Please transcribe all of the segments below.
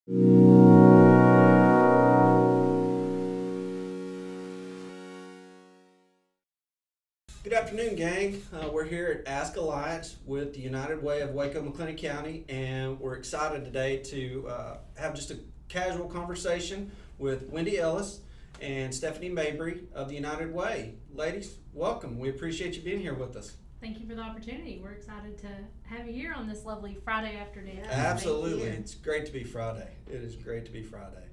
Good afternoon, gang. We're here at AskAlliance with the United Way of Waco, McLennan County, and we're excited today to have just a casual conversation with Wendy Ellis and Stephanie Mabry of the United Way. Ladies, welcome. We appreciate you being here with us. Thank you for the opportunity. We're excited to have you here on this lovely Friday afternoon. Yes, Absolutely. It's great to be Friday. It is great to be Friday.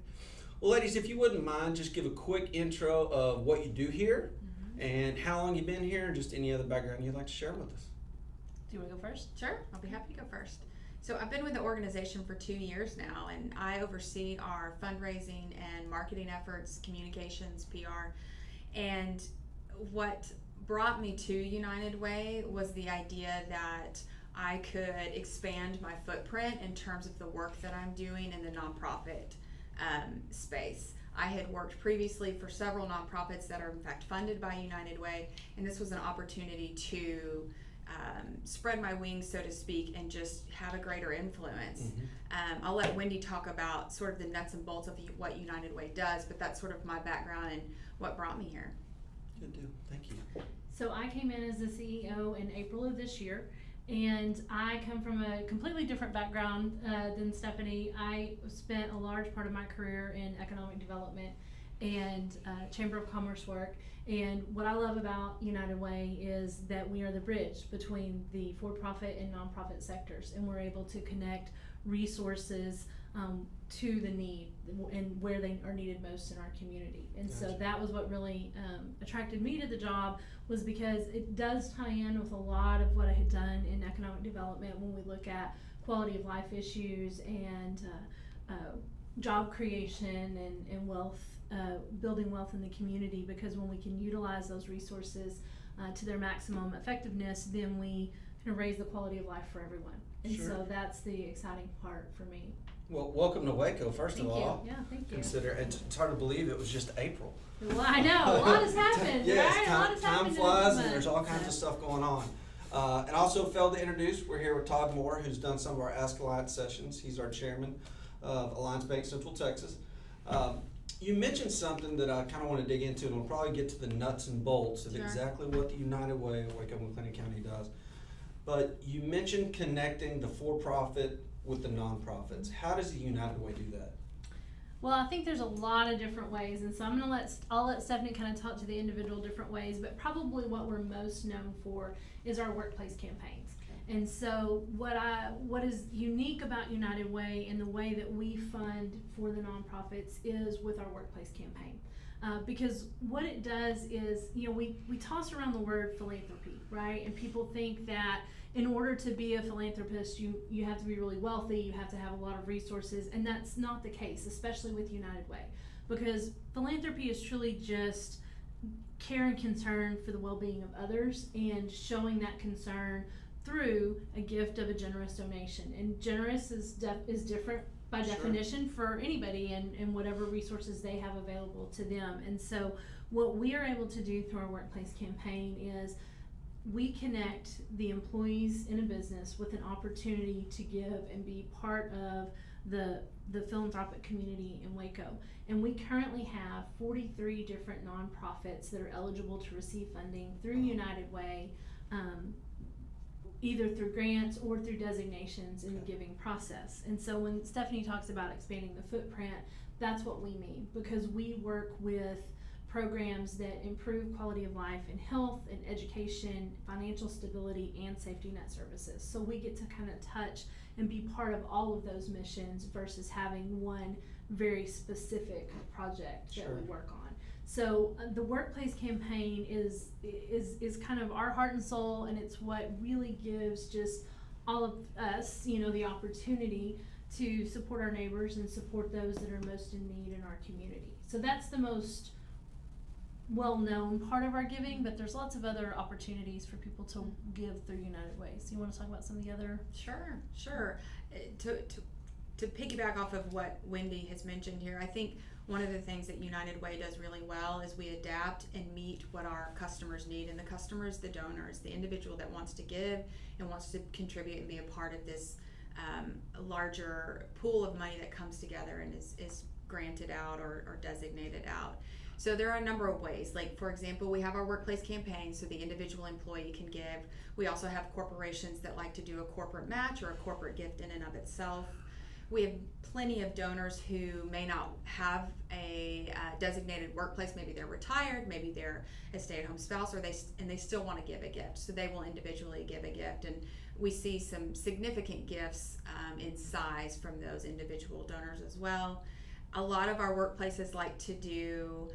Well, ladies, if you wouldn't mind, just give a quick intro of what you do here and how long you've been here, and just any other background you'd like to share with us. Do you want to go first? Sure, I'll be happy to go first. So I've been with the organization for 2 years now, and I oversee our fundraising and marketing efforts, communications, PR. And what brought me to United Way was the idea that I could expand my footprint in terms of the work that I'm doing in the nonprofit space. I had worked previously for several nonprofits that are in fact funded by United Way, and this was an opportunity to spread my wings, so to speak, and just have a greater influence. I'll let Wendy talk about sort of the nuts and bolts of what United Way does, but that's sort of my background and what brought me here. Good deal. Thank you. So I came in as the CEO in April of this year, and I come from a completely different background than Stephanie. I spent a large part of my career in economic development and Chamber of Commerce work. And what I love about United Way is that we are the bridge between the for-profit and nonprofit sectors, and we're able to connect resources to the need and where they are needed most in our community. And Gotcha. so that was what really attracted me to the job, was because it does tie in with a lot of what I had done in economic development when we look at quality of life issues and job creation and wealth, building wealth in the community. Because when we can utilize those resources to their maximum effectiveness, then we can raise the quality of life for everyone. And Sure. so that's the exciting part for me. Well, welcome to Waco, first Thank of all. you. Yeah, thank you. Consider it's hard to believe it was just April. Well, I know, a lot has happened, Yes, right? A lot has time happened in flies, this and there's all month, kinds so. of stuff going on. And also failed to introduce, we're here with Todd Moore, who's done some of our Ask Alliance sessions. He's our chairman of Alliance Bank Central Texas. You mentioned something that I kind of want to dig into, and we'll probably get to the nuts and bolts of Sure. exactly what the United Way of Waco McLennan County does. But you mentioned connecting the for-profit with the nonprofits. How does the United Way do that? Well, I think there's a lot of different ways, and so I'll let Stephanie kind of talk to the individual different ways, but probably what we're most known for is our workplace campaigns. And so what is unique about United Way and the way that we fund for the nonprofits is with our workplace campaign. Because what it does is, we toss around the word philanthropy, right? And people think that in order to be a philanthropist, you have to be really wealthy, you have to have a lot of resources, and that's not the case, especially with United Way. Because philanthropy is truly just care and concern for the well-being of others, and showing that concern through a gift of a generous donation. And generous is different by Sure. definition for anybody and whatever resources they have available to them. And so what we are able to do through our workplace campaign is we connect the employees in a business with an opportunity to give and be part of the philanthropic community in Waco. And we currently have 43 different nonprofits that are eligible to receive funding through United Way, either through grants or through designations in the giving process. And so when Stephanie talks about expanding the footprint, that's what we mean, because we work with programs that improve quality of life and health and education, financial stability, and safety net services. So we get to kind of touch and be part of all of those missions versus having one very specific project that Sure. we work on. So the workplace campaign is kind of our heart and soul, and it's what really gives just all of us, the opportunity to support our neighbors and support those that are most in need in our community. So that's the most well-known part of our giving, but there's lots of other opportunities for people to give through United Way. So you want to talk about some of the other? Sure. To piggyback off of what Wendy has mentioned here, I think one of the things that United Way does really well is we adapt and meet what our customers need, and the customer is the donor, is the individual that wants to give and wants to contribute and be a part of this a larger pool of money that comes together and is granted out or designated out. So there are a number of ways. Like, for example, we have our workplace campaign, so the individual employee can give. We also have corporations that like to do a corporate match or a corporate gift in and of itself. We have plenty of donors who may not have a designated workplace. Maybe they're retired, maybe they're a stay-at-home spouse, or they still want to give a gift. So they will individually give a gift, and we see some significant gifts in size from those individual donors as well. A lot of our workplaces like to do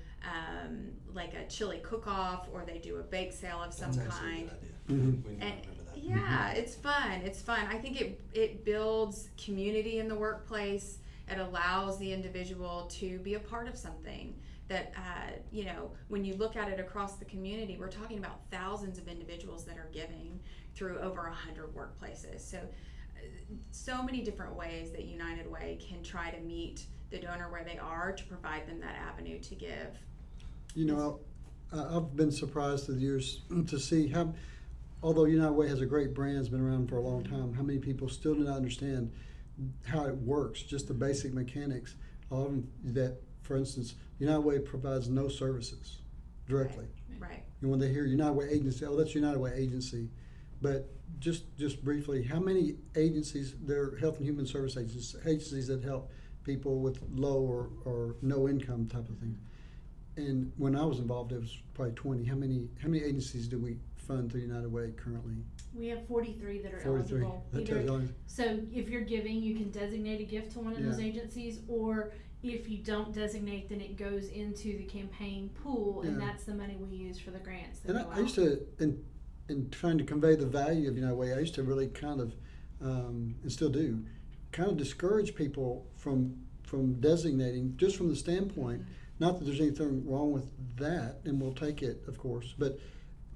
like a chili cook-off, or they do a bake sale of some That's actually a kind. good idea. Mhm. We need to remember that. Yeah, it's fun. It's fun. I think it builds community in the workplace. It allows the individual to be a part of something that, when you look at it across the community, we're talking about thousands of individuals that are giving through over 100 workplaces. So many different ways that United Way can try to meet the donor where they are to provide them that avenue to give. I've been surprised through the years to see how, although United Way has a great brand, has been around for a long time, how many people still do not understand how it works, just the basic mechanics. A lot of them that, for instance, United Way provides no services directly. Right. And when they hear United Way agency, oh, that's United Way agency. But just briefly, how many agencies, there are health and human service agencies that help people with low or no income type of thing? And when I was involved, it was probably 20. How many agencies do we fund through United Way currently? We have 43 that are 43. eligible. That tells you So if you're giving, you can designate a gift to one of those Yeah. agencies, or if you don't designate, then it goes into the campaign pool, and Yeah. that's the money we use for the grants that And go I used to, in trying to convey the value of United Way, I used to really kind of, and still do, kind of discourage people from designating, just from the standpoint, not that there's anything wrong with that, and we'll take it, of course, but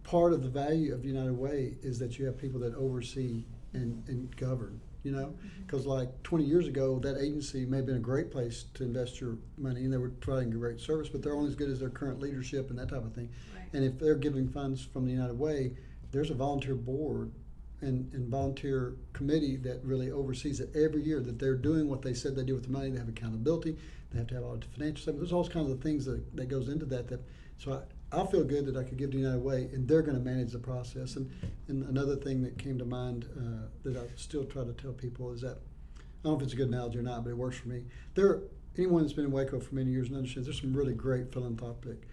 part of the value of United Way is that you have people that oversee and govern, because like 20 years ago, that agency may have been a great place to invest your money, and they were providing a great service, but they're only as good as their current leadership and that type of thing. Right. And if they're giving funds from the United Way, there's a volunteer board and volunteer committee that really oversees it every year, that they're doing what they said they do with the money. They have accountability. They have to have audited financial statements. There's all kinds of things that goes into that. So I feel good that I could give to United Way, and they're going to manage the process. And another thing that came to mind that I still try to tell people is that, I don't know if it's a good analogy or not, but it works for me. Anyone that's been in Waco for many years and understands there's some really great philanthropic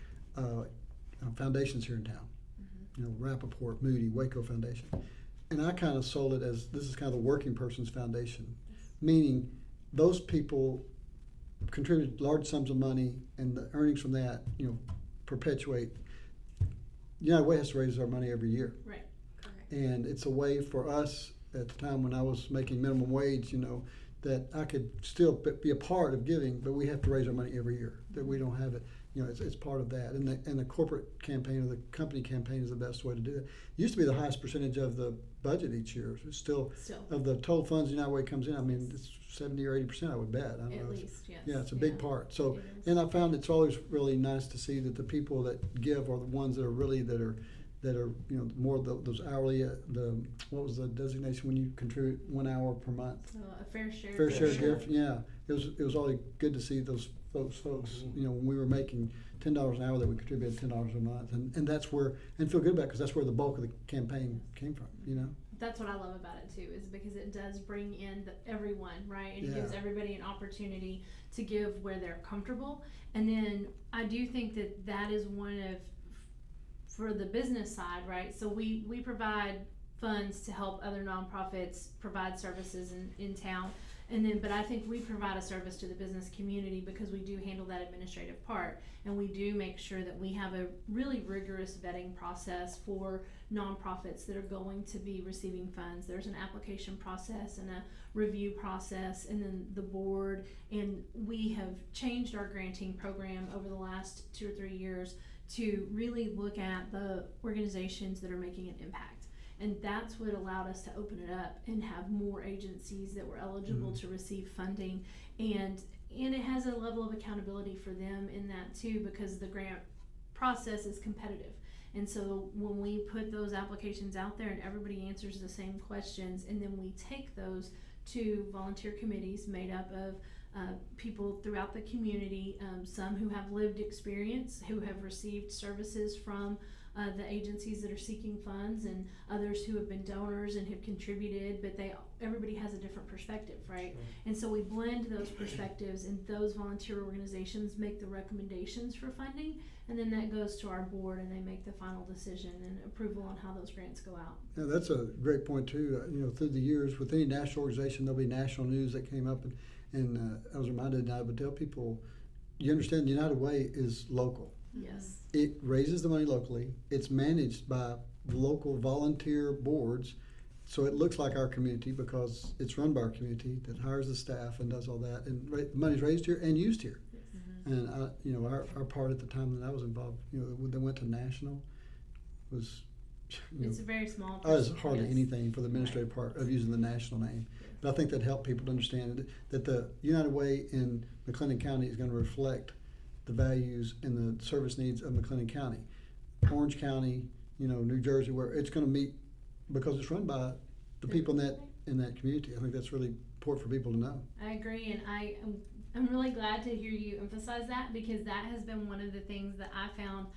foundations here in town. Rappaport, Moody, Waco Foundation. And I kind of sold it as, this is kind of the working person's foundation, meaning those people contribute large sums of money, and the earnings from that, perpetuate. United Way has to raise our money every year. Right. Correct. And it's a way for us, at the time when I was making minimum wage, that I could still be a part of giving, but we have to raise our money every year, that we don't have it. It's part of that. And the corporate campaign or the company campaign is the best way to do it. It used to be the highest percentage of the budget each year. It's still of the total funds United Way comes in, I mean, it's 70 or 80%, I would bet. I don't know. At least, yes. Yeah, it's a big part. So, It is. and I found it's always really nice to see that the people that give are the ones that are really, that are more those hourly, what was the designation when you contribute 1 hour per month? A fair share. Fair share gift, yeah. It was always good to see those folks, when we were making $10 an hour, that we contributed $10 a month, and that's where, and feel good about it, because that's where the bulk of the campaign came from, That's what I love about it too, is because it does bring in everyone, right? And it gives Yeah. everybody an opportunity to give where they're comfortable. And then I do think that is one of, for the business side, right? So we provide funds to help other nonprofits provide services in town. But I think we provide a service to the business community because we do handle that administrative part, and we do make sure that we have a really rigorous vetting process for nonprofits that are going to be receiving funds. There's an application process and a review process, and then the board, and we have changed our granting program over the last 2 or 3 years to really look at the organizations that are making an impact. And that's what allowed us to open it up and have more agencies that were eligible to receive funding. And it has a level of accountability for them in that too, because the grant process is competitive. And so when we put those applications out there and everybody answers the same questions, and then we take those 2 volunteer committees made up of people throughout the community, some who have lived experience, who have received services from the agencies that are seeking funds, and others who have been donors and have contributed, but everybody has a different perspective, right? Sure. And so we blend those perspectives, and those volunteer organizations make the recommendations for funding, and then that goes to our board and they make the final decision and approval on how those grants go out. Yeah, that's a great point too. Through the years, with any national organization, there'll be national news that came up, and I was reminded, and I would tell people, you understand, the United Way is local. Yes. It raises the money locally. It's managed by local volunteer boards, so it looks like our community because it's run by our community that hires the staff and does all that, and the money's raised here and used here. And our part at the time that I was involved, when they went to national, was It's a very small I was percent, hardly yes. anything for the administrative part of using the national name. But I think that helped people to understand that the United Way in McLennan County is going to reflect the values and the service needs of McLennan County. Orange County, New Jersey, where it's going to meet, because it's run by the people in that community. I think that's really important for people to know. I agree, and I'm really glad to hear you emphasize that, because that has been one of the things that I found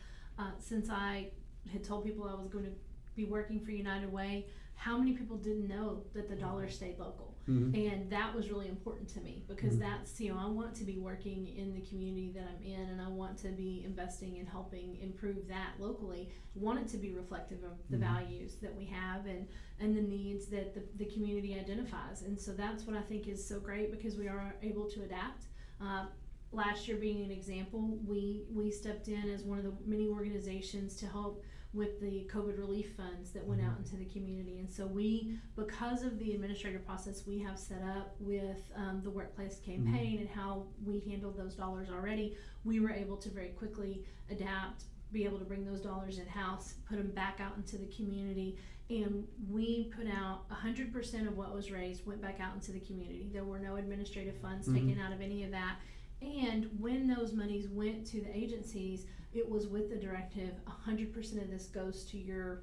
since I had told people I was going to be working for United Way, how many people didn't know that the dollar stayed local. Mm-hmm. And that was really important to me, because that's, I want to be working in the community that I'm in, and I want to be investing and helping improve that locally. I want it to be reflective of the values that we have and the needs that the community identifies. And so that's what I think is so great, because we are able to adapt. Last year being an example, we stepped in as one of the many organizations to help with the COVID relief funds that went out into the community. And so because of the administrative process we have set up with the workplace campaign and how we handled those dollars already, we were able to very quickly adapt, be able to bring those dollars in-house, put them back out into the community, and we put out 100% of what was raised went back out into the community. There were no administrative funds taken out of any of that. And when those monies went to the agencies, it was with the directive, 100% of this goes to your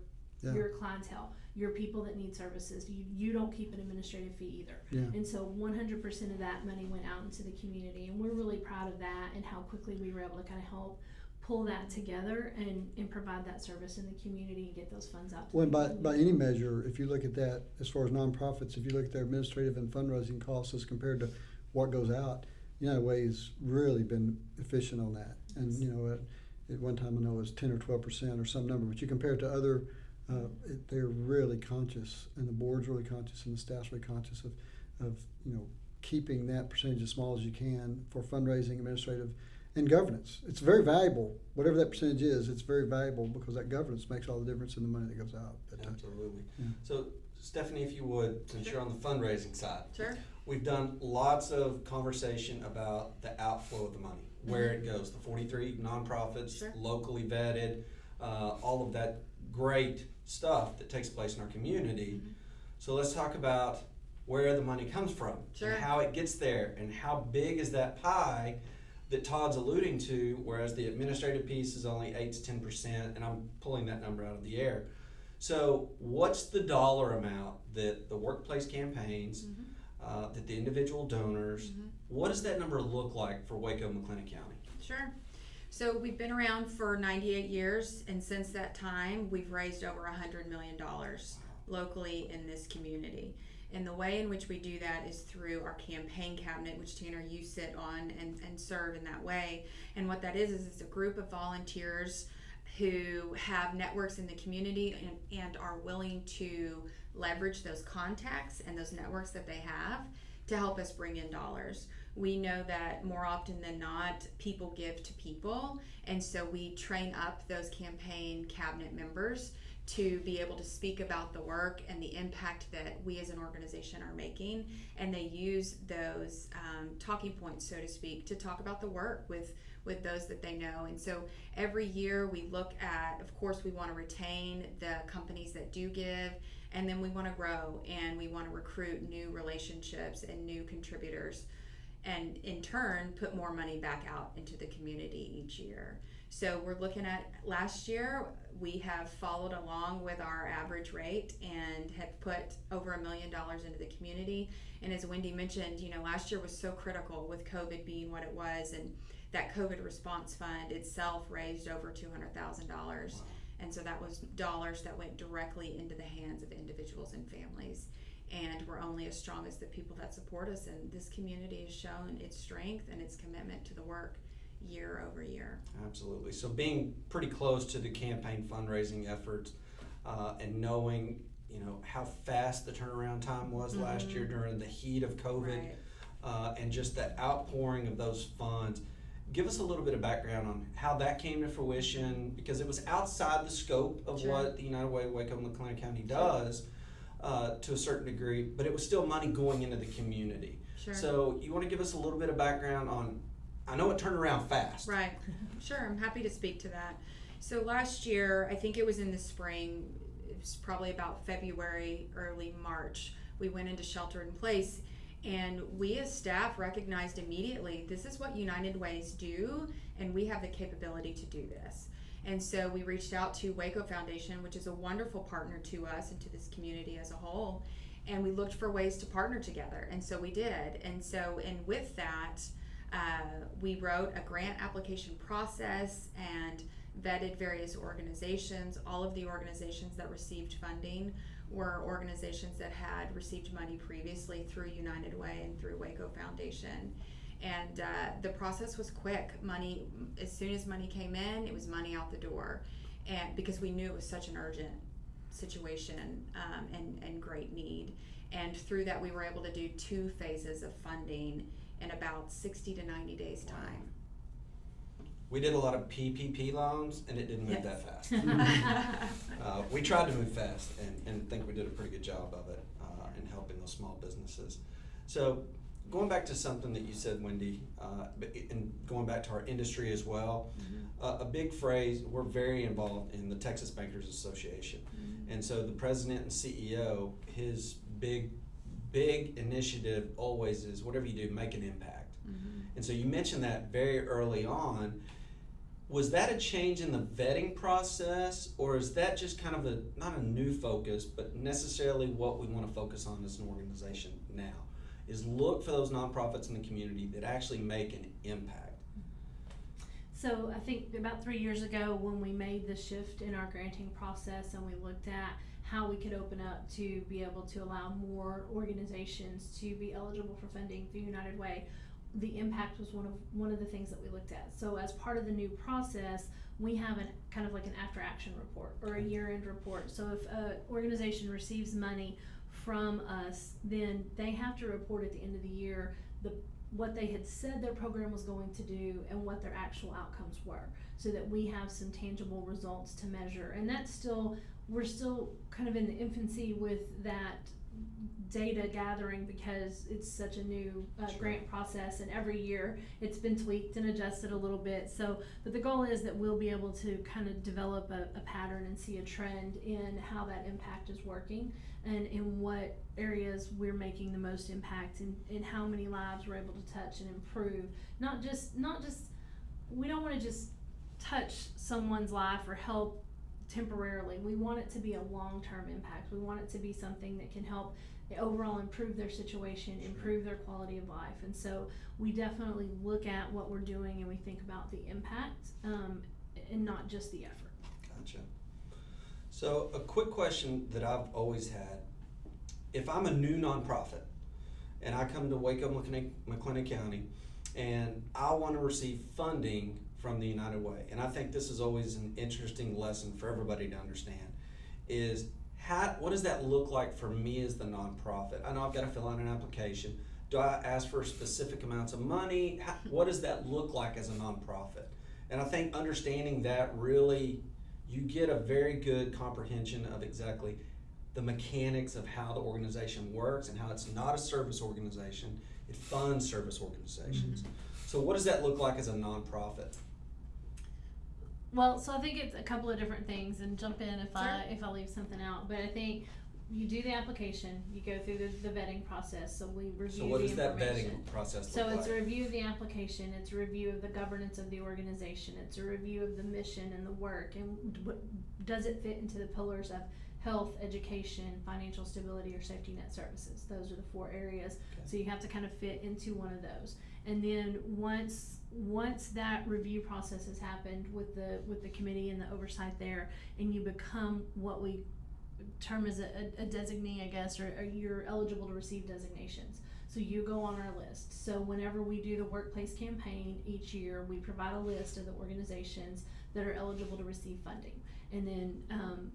clientele, your people that need services. You don't keep an administrative fee either. Yeah. And so 100% of that money went out into the community, and we're really proud of that and how quickly we were able to kind of help pull that together and provide that service in the community and get those funds out to Well, the by any measure, if you look at that, as far as nonprofits, if you look at their administrative and fundraising costs as compared to what goes out, United Way has really been efficient on that. And at one time I know it was 10 or 12% or some number, but you compare it to other, they're really conscious, and the board's really conscious, and the staff's really conscious of keeping that percentage as small as you can for fundraising, administrative, and governance. It's very valuable. Whatever that percentage is, it's very valuable, because that governance makes all the difference in the money that goes out. But, Absolutely. Yeah. So, Stephanie, if you would, since you're on the fundraising side, Sure. we've done lots of conversation about the outflow of the money, where it goes, the 43 nonprofits, Sure. locally vetted, all of that great stuff that takes place in our community. So let's talk about where the money comes from, Sure. and how it gets there, and how big is that pie that Todd's alluding to, whereas the administrative piece is only 8 to 10%, and I'm pulling that number out of the air. So what's the dollar amount that the workplace campaigns, that the individual donors, what does that number look like for Waco, McLennan County? Sure. So we've been around for 98 years, and since that time, we've raised over $100 million locally in this community. And the way in which we do that is through our campaign cabinet, which Tanner, you sit on and serve in that way. And what that is it's a group of volunteers who have networks in the community and are willing to leverage those contacts and those networks that they have to help us bring in dollars. We know that more often than not, people give to people, and so we train up those campaign cabinet members to be able to speak about the work and the impact that we as an organization are making, and they use those talking points, so to speak, to talk about the work with those that they know. And so every year we look at, of course, we want to retain the companies that do give, and then we want to grow, and we want to recruit new relationships and new contributors, and in turn put more money back out into the community each year. So we're looking at last year, we have followed along with our average rate and have put over $1 million into the community. And as Wendy mentioned, last year was so critical with COVID being what it was, and that COVID response fund itself raised over $200,000. Wow. And so that was dollars that went directly into the hands of individuals and families. And we're only as strong as the people that support us, and this community has shown its strength and its commitment to the work year over year. Absolutely. So being pretty close to the campaign fundraising efforts, and knowing, how fast the turnaround time was last year during the heat of COVID, Right. and just the outpouring of those funds. Give us a little bit of background on how that came to fruition, because it was outside the scope of Sure. what the United Way of Waco McLennan County does, to a certain degree, but it was still money going into the community. Sure. So you want to give us a little bit of background on, I know it turned around fast. Right. Sure, I'm happy to speak to that. So last year, I think it was in the spring, it was probably about February, early March, we went into shelter in place, and we as staff recognized immediately, this is what United Ways do, and we have the capability to do this. And so we reached out to Waco Foundation, which is a wonderful partner to us and to this community as a whole, and we looked for ways to partner together, and so we did. And with that, we wrote a grant application process and vetted various organizations. All of the organizations that received funding were organizations that had received money previously through United Way and through Waco Foundation. And the process was quick. Money, as soon as money came in, it was money out the door. And because we knew it was such an urgent situation, and great need. And through that, we were able to do 2 phases of funding in about 60 to 90 days time. We did a lot of PPP loans, and it didn't move Yes. that fast. We tried to move fast, and think we did a pretty good job of it, in helping those small businesses. So going back to something that you said, Wendy, and going back to our industry as well, a big phrase, we're very involved in the Texas Bankers Association. And so the president and CEO, his big initiative always is, whatever you do, make an impact. And so you mentioned that very early on. Was that a change in the vetting process, or is that just kind of not a new focus, but necessarily what we want to focus on as an organization now, is look for those nonprofits in the community that actually make an impact? So I think about 3 years ago, when we made the shift in our granting process and we looked at how we could open up to be able to allow more organizations to be eligible for funding through United Way, the impact was one of the things that we looked at. So as part of the new process, we have kind of like an after action report or a year-end report. So if an organization receives money from us, then they have to report at the end of the year what they had said their program was going to do and what their actual outcomes were, so that we have some tangible results to measure. And we're still kind of in the infancy with that data gathering, because it's such a new grant process, and every year it's been tweaked and adjusted a little bit. But the goal is that we'll be able to kind of develop a pattern and see a trend in how that impact is working, and in what areas we're making the most impact, and in how many lives we're able to touch and improve. Not just we don't want to just touch someone's life or help temporarily. We want it to be a long-term impact. We want it to be something that can help overall improve their situation, improve their quality of life. And so we definitely look at what we're doing and we think about the impact, and not just the effort. Gotcha. So a quick question that I've always had: if I'm a new nonprofit and I come to Waco McLennan County and I want to receive funding from the United Way, and I think this is always an interesting lesson for everybody to understand, is what does that look like for me as the nonprofit? I know I've got to fill out an application. Do I ask for specific amounts of money? What does that look like as a nonprofit? And I think understanding that, really, you get a very good comprehension of exactly the mechanics of how the organization works and how it's not a service organization, it funds service organizations. So what does that look like as a nonprofit? Well, so I think it's a couple of different things, and jump in if Sure. I leave something out. But I think you do the application, you go through the vetting process, so we review So what the does that information. vetting process So look it's a like? review of the application, it's a review of the governance of the organization, it's a review of the mission and the work, and does it fit into the pillars of health, education, financial stability, or safety net services? Those are the 4 areas. Okay. So you have to kind of fit into one of those. And then once that review process has happened with the committee and the oversight there, and you become what we term as a designee, I guess, or you're eligible to receive designations. So you go on our list. So whenever we do the workplace campaign each year, we provide a list of the organizations that are eligible to receive funding. And then,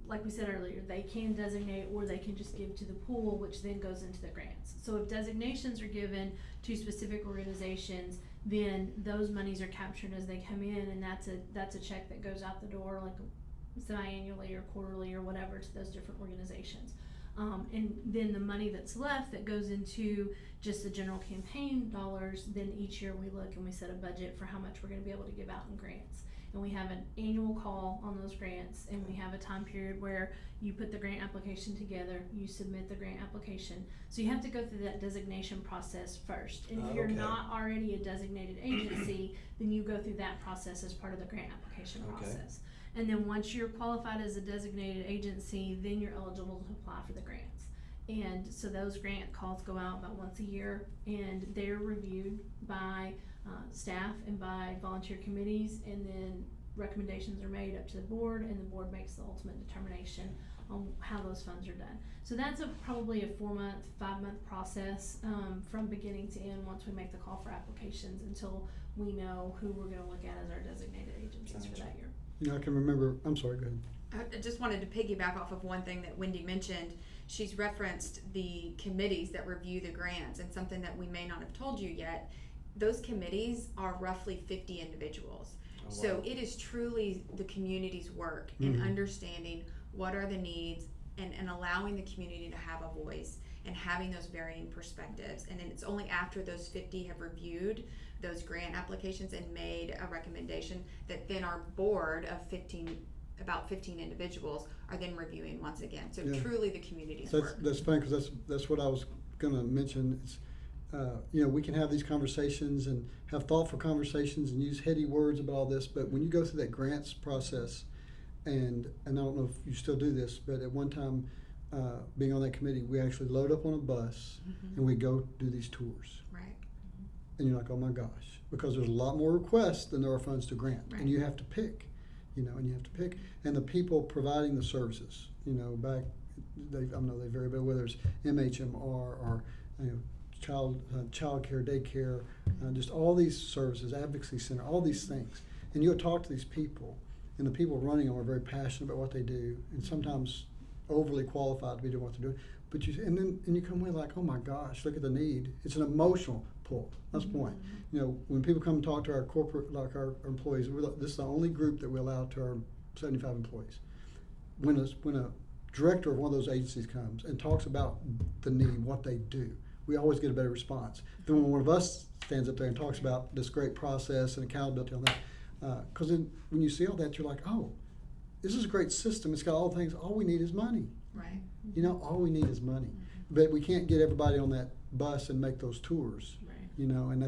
like we said earlier, they can designate or they can just give to the pool, which then goes into the grants. So if designations are given to specific organizations, then those monies are captured as they come in, and that's a check that goes out the door, like semi-annually or quarterly or whatever, to those different organizations. And then the money that's left that goes into just the general campaign dollars, then each year we look and we set a budget for how much we're gonna be able to give out in grants. And we have an annual call on those grants, and we have a time period where you put the grant application together, you submit the grant application. So you have to go through that designation process first. And if you're Okay. not already a designated agency, then you go through that process as part of the grant application Okay. process. And then once you're qualified as a designated agency, then you're eligible to apply for the grants. And so those grant calls go out about once a year, and they're reviewed by staff and by volunteer committees, and then recommendations are made up to the board, and the board makes the ultimate determination on how those funds are done. So that's probably a 4-month, 5-month process from beginning to end once we make the call for applications until we know who we're gonna look at as our designated agencies for that year. You know, I can remember, I'm sorry, go ahead. I just wanted to piggyback off of one thing that Wendy mentioned. She's referenced the committees that review the grants, and something that we may not have told you yet, those committees are roughly 50 individuals. Oh, So wow. it is truly the community's work in Mhm. understanding what are the needs and allowing the community to have a voice and having those varying perspectives. And then it's only after those 50 have reviewed those grant applications and made a recommendation that then our board of about 15 individuals are then reviewing once again. So Yeah. truly the community's work. That's fine, because that's what I was gonna mention. It's, you know, we can have these conversations and have thoughtful conversations and use heady words about all this, but when you go through that grants process, and I don't know if you still do this, but at one time, being on that committee, we actually load up on a bus and we go do these tours. Right. And you're like, oh my gosh, because there's a lot more requests than there are funds to grant, Right. and you have to pick, you know, and you have to pick, and the people providing the services, you know, I know they vary, but whether it's MHMR or, you know, child care, daycare, just all these services, advocacy center, all these things, and you'll talk to these people, and the people running them are very passionate about what they do, and sometimes overly qualified to be doing what they're doing. But you come away like, oh my gosh, look at the need. It's an emotional pull. That's the point. You know, when people come and talk to our corporate, like our employees, this is the only group that we allow to our 75 employees. When a director of one of those agencies comes and talks about the need, what they do, we always get a better response than when one of us stands up there and talks about this great process and accountability on that. Because then when you see all that, you're like, oh, this is a great system. It's got all the things. All we need is money. Right. You know, all we need is money. But we can't get everybody on that bus and make those tours. Right. You know, and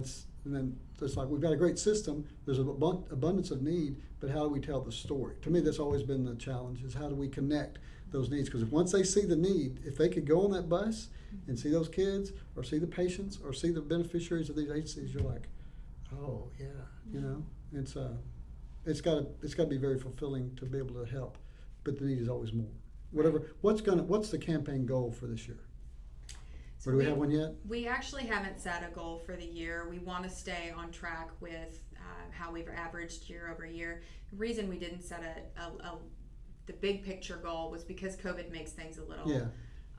then it's like we've got a great system. There's an abundance of need, but how do we tell the story? To me, that's always been the challenge: is how do we connect those needs? Because once they see the need, if they could go on that bus and see those kids, or see the patients, or see the beneficiaries of these agencies, you're like, oh yeah, you know, it's got to be very fulfilling to be able to help, but the need is always more. What's the campaign goal for this year? So Or do we have one yet? We actually haven't set a goal for the year. We want to stay on track with how we've averaged year over year. The reason we didn't set the big picture goal was because COVID makes things a little. Yeah.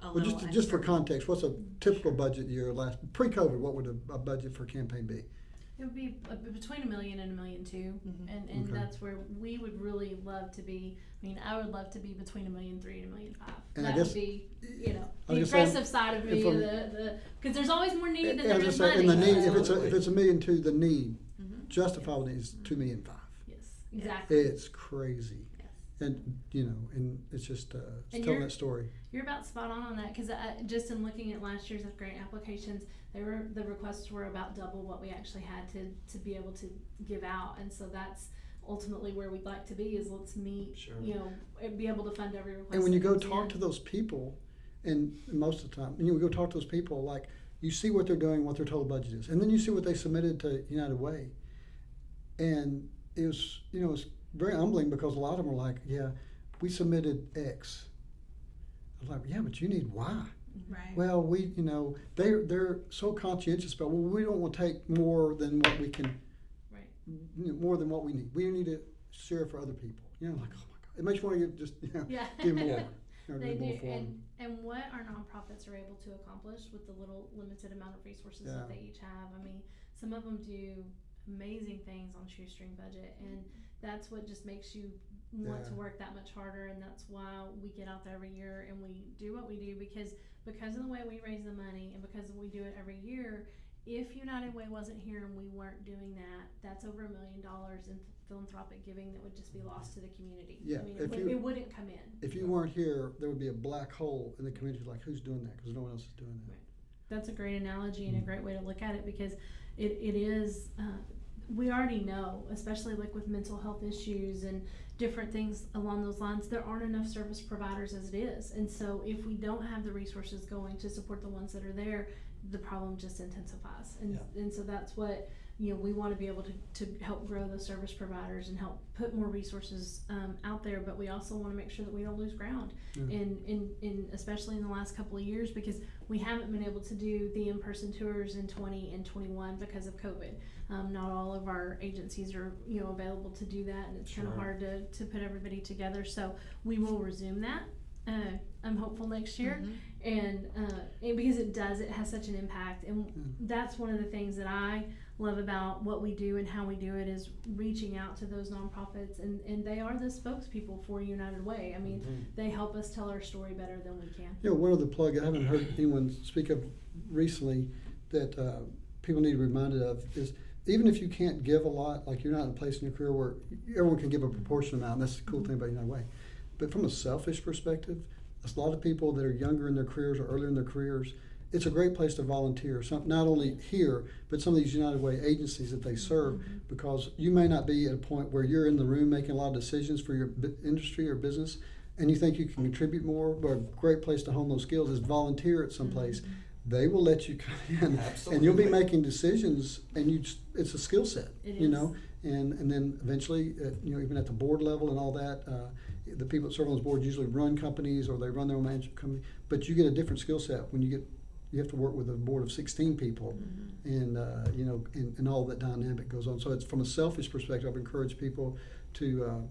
A Well, little just for uncertain. context, what's a typical budget year pre-COVID? What would a budget for a campaign be? It would be between $1 million and $1.2 million, and Okay. that's where we would really love to be. I mean, I would love to be between $1.3 million and $1.5 million. And I That guess- would be, you know, I the was gonna say, aggressive side of me, if I'm- the because there's always more need than And there as I is say, money. and the need, so- if it's $1.2 million, the need, Mhm. justifiable need is $2.5 million. Yes, exactly. It's crazy. Yes. and and it's just And telling you're- that story. You're about spot on that, because just in looking at last year's grant applications, the requests were about double what we actually had to be able to give out, and so that's ultimately where we'd like to be, is let's meet, Sure. and be able to fund every request. And when you that go comes talk in. to those people, and most of the time, we go talk to those people, like, you see what they're doing, what their total budget is, and then you see what they submitted to United Way, and it was it's very humbling, because a lot of them were like, yeah, we submitted X. I was like, yeah, but you need Y. Right. Well, they're so conscientious about, well, we don't want to take more than what we can, Right. more than what we need. We need to share for other people. Like, oh my God, it makes you want to just Yeah. give more. Yeah. They Do more do, for them. and what our nonprofits are able to accomplish with the little limited amount of resources Yeah. that they each have. I mean, some of them do amazing things on shoestring budget, and that's what just makes you want to Yeah. work that much harder. And that's why we get out there every year and we do what we do, because of the way we raise the money, and because we do it every year. If United Way wasn't here and we weren't doing that, that's over $1 million in philanthropic giving that would just be lost to the community. Yeah, I mean, if it wouldn't come in. If you weren't here, there would be a black hole in the community. Like, who's doing that? Because no one else is doing that. Right. That's a great analogy and a great way to look at it, because it is, we already know, especially like with mental health issues and different things along those lines, there aren't enough service providers as it is. And so if we don't have the resources going to support the ones that are there, the problem just intensifies. And so that's what, we want to be able to help grow those service providers and help put more resources out there, but we also want to make sure that we don't lose ground. Yeah. In especially in the last couple of years, because we haven't been able to do the in-person tours in 20 and 21 because of COVID. Not all of our agencies are available to do that, and it's kind of Sure. hard to put everybody together. So we will resume that. I'm hopeful next year, and because it has such an impact, and that's one of the things that I love about what we do and how we do it, is reaching out to those nonprofits, and they are the spokespeople for United Way. I mean, they help us tell our story better than we can. One other plug I haven't heard anyone speak of recently that people need to be reminded of is, even if you can't give a lot, like you're not in a place in your career where everyone can give a proportionate amount, and that's the cool thing about United Way. But from a selfish perspective, there's a lot of people that are younger in their careers or earlier in their careers. It's a great place to volunteer, not only here, but some of these United Way agencies that they serve, because you may not be at a point where you're in the room making a lot of decisions for your industry or business, and you think you can contribute more, but a great place to hone those skills is volunteer at some place. They will let you come in, and you'll be making decisions, and it's a skill set, It you is. know, and then eventually, even at the board level and all that, the people that serve on those boards usually run companies or they run their own management company, but you get a different skill set when you have to work with a board of 16 people, and and all that dynamic goes on. So it's from a selfish perspective, I've encouraged people to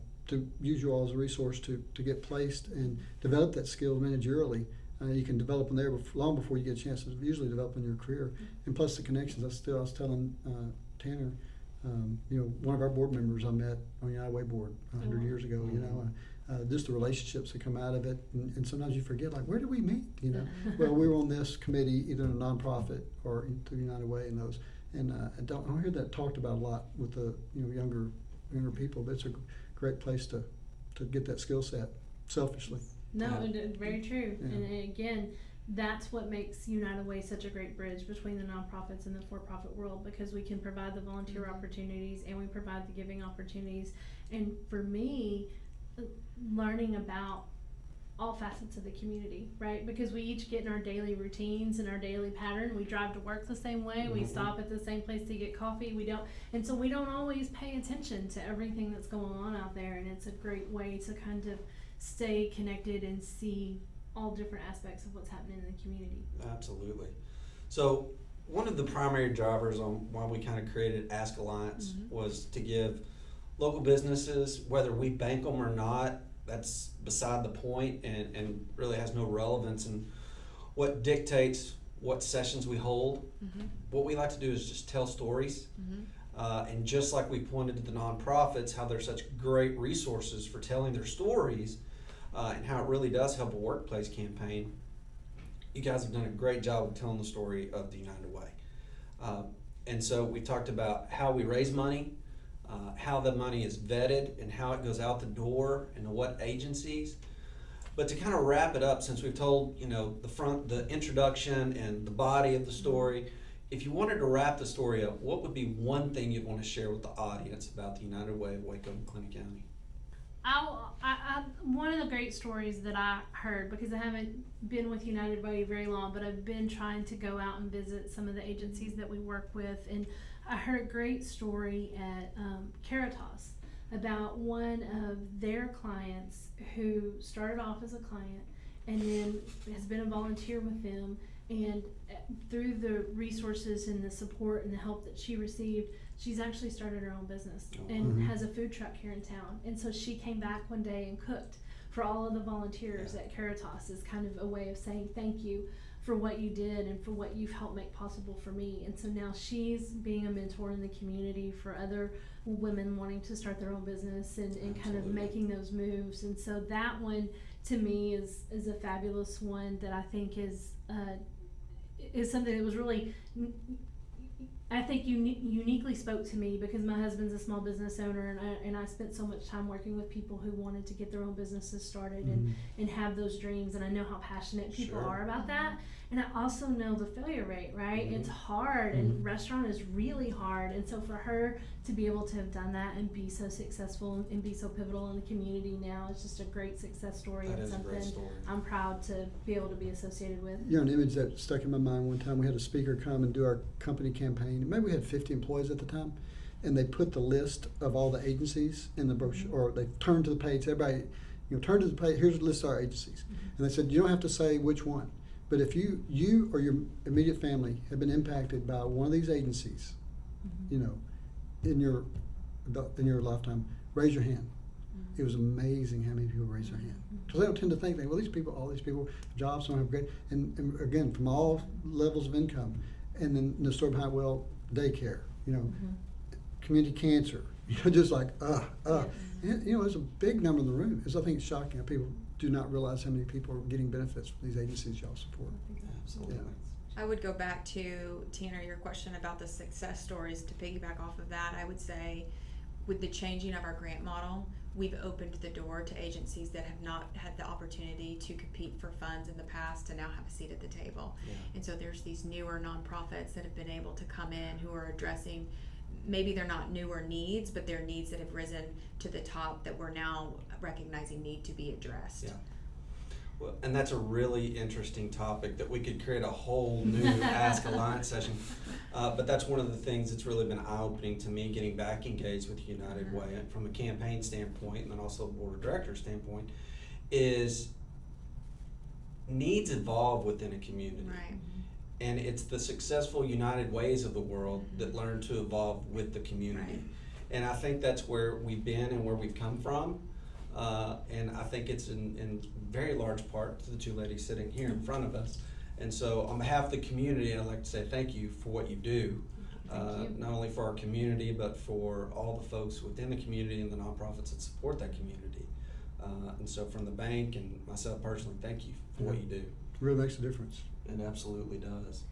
use you all as a resource to get placed and develop that skill managerially. You can develop them there long before you get a chance to usually develop in your career. And plus the connections. I was telling Tanner, one of our board members I met on the United Way board 100 years ago, just the relationships that come out of it. And sometimes you forget, like, where did we meet? Well, we were on this committee, either in a nonprofit or through United Way and those. And I don't hear that talked about a lot with the younger people, but it's a great place to get that skill set selfishly. No, Yeah. very true. Yeah. And again, that's what makes United Way such a great bridge between the nonprofits and the for-profit world, because we can provide the volunteer opportunities and we provide the giving opportunities. And for me, learning about all facets of the community, right? Because we each get in our daily routines and our daily pattern. We drive to work the same way. We stop at the same place to get coffee. We don't always pay attention to everything that's going on out there. And it's a great way to kind of stay connected and see all different aspects of what's happening in the community. Absolutely. So one of the primary drivers on why we kind of created AskAlliance was to give local businesses, whether we bank them or not, that's beside the point and really has no relevance in what dictates what sessions we hold. What we like to do is just tell stories. And just like we pointed to the nonprofits, how they're such great resources for telling their stories, and how it really does help a workplace campaign, you guys have done a great job of telling the story of the United Way. And so we talked about how we raise money, how the money is vetted and how it goes out the door and to what agencies. But to kind of wrap it up, since we've told, the introduction and the body of the story, if you wanted to wrap the story up, what would be one thing you'd want to share with the audience about the United Way of Waco, McLennan County? One of the great stories that I heard, because I haven't been with United Way very long, but I've been trying to go out and visit some of the agencies that we work with, and I heard a great story at Caritas about one of their clients who started off as a client and then has been a volunteer with them, and through the resources and the support and the help that she received, she's actually started her own business and has a food truck here in town. And so she came back one day and cooked for all of the volunteers at Caritas as kind of a way of saying thank you for what you did and for what you've helped make possible for me. And so now she's being a mentor in the community for other women wanting to start their own business and kind of making those moves. And so that one to me is a fabulous one that I think is something that was really, I think uniquely spoke to me, because my husband's a small business owner, and I spent so much time working with people who wanted to get their own businesses started and have those dreams, and I know how passionate people are about that. And I also know the failure rate, right? It's hard, and restaurant is really hard, and so for her to be able to have done that and be so successful and be so pivotal in the community now is just a great success story. That and is a something great story. I'm proud to be able to be associated with. An image that stuck in my mind one time, we had a speaker come and do our company campaign. Maybe we had 50 employees at the time, and they put the list of all the agencies in the brochure, or they turned to the page, everybody, turn to the page, here's a list of our agencies. And they said, you don't have to say which one, but if you or your immediate family have been impacted by one of these agencies, in your lifetime, raise your hand. It was amazing how many people raised their hand. Because they don't tend to think, all these people, jobs, some have great, and again, from all levels of income. And then the story behind, daycare, community cancer, just like, And, there's a big number in the room. I think it's shocking how people do not realize how many people are getting benefits from these agencies y'all support. Absolutely. Yeah. I would go back to, Tanner, your question about the success stories. To piggyback off of that, I would say with the changing of our grant model, we've opened the door to agencies that have not had the opportunity to compete for funds in the past to now have a seat at the table. Yeah. And so there's these newer nonprofits that have been able to come in who are addressing, maybe they're not newer needs, but they're needs that have risen to the top that we're now recognizing need to be addressed. Yeah. Well, and that's a really interesting topic that we could create a whole new AskAlliance session. But that's one of the things that's really been eye-opening to me, getting back engaged with United Way from a campaign standpoint and then also a board of directors standpoint, is needs evolve within a community. Right. And it's the successful United Ways of the world that learn to evolve with the community. Right. And I think that's where we've been and where we've come from. And I think it's in very large part to the two ladies sitting here in front of us. And so on behalf of the community, I'd like to say thank you for what you do. Not only for our community, but for all the folks within the community and the nonprofits that support that community. And so from the bank and myself personally, thank you for what you do. It really makes a difference. It absolutely does.